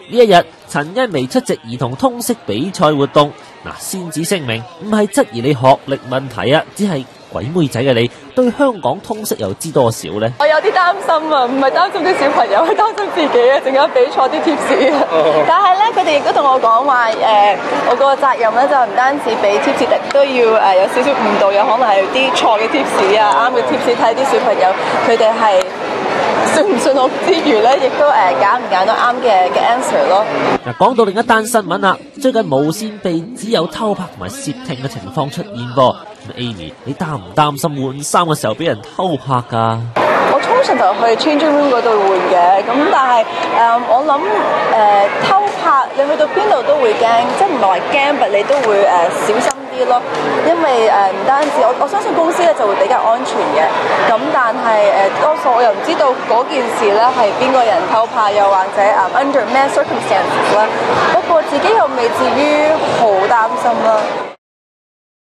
呢一日，陳茵媺出席兒童通識比賽活動，先至聲明唔係質疑你學歷問題啊，只係鬼妹仔嘅你對香港通識又知多少呢？我有啲擔心啊，唔係擔心啲小朋友，係擔心自己啊，陣間俾錯啲貼士啊。但係咧，佢哋亦都同我講話，我個責任咧就唔單止俾貼士，亦都要有少少誤導，有可能係啲錯嘅貼士啊，啱嘅貼士睇啲小朋友，佢哋係信唔信我之餘咧，亦都揀唔揀到啱嘅 answer 咯。講到另一單新聞啦，最近無線被指有偷拍同埋竊聽嘅情況出現噃。Amy， 你擔唔擔心換衫嘅時候俾人偷拍㗎？我通常就去 changing room 嗰度換嘅，咁但係我諗偷拍你去到邊度都會驚，即係唔係話驚，但你都會小心啲咯。因為唔單止我相信公司咧就會比較安全嘅，咁但係多數我又唔知道嗰件事咧係邊個人偷拍，又或者under 咩 circumstances 啦。不過自己又未至於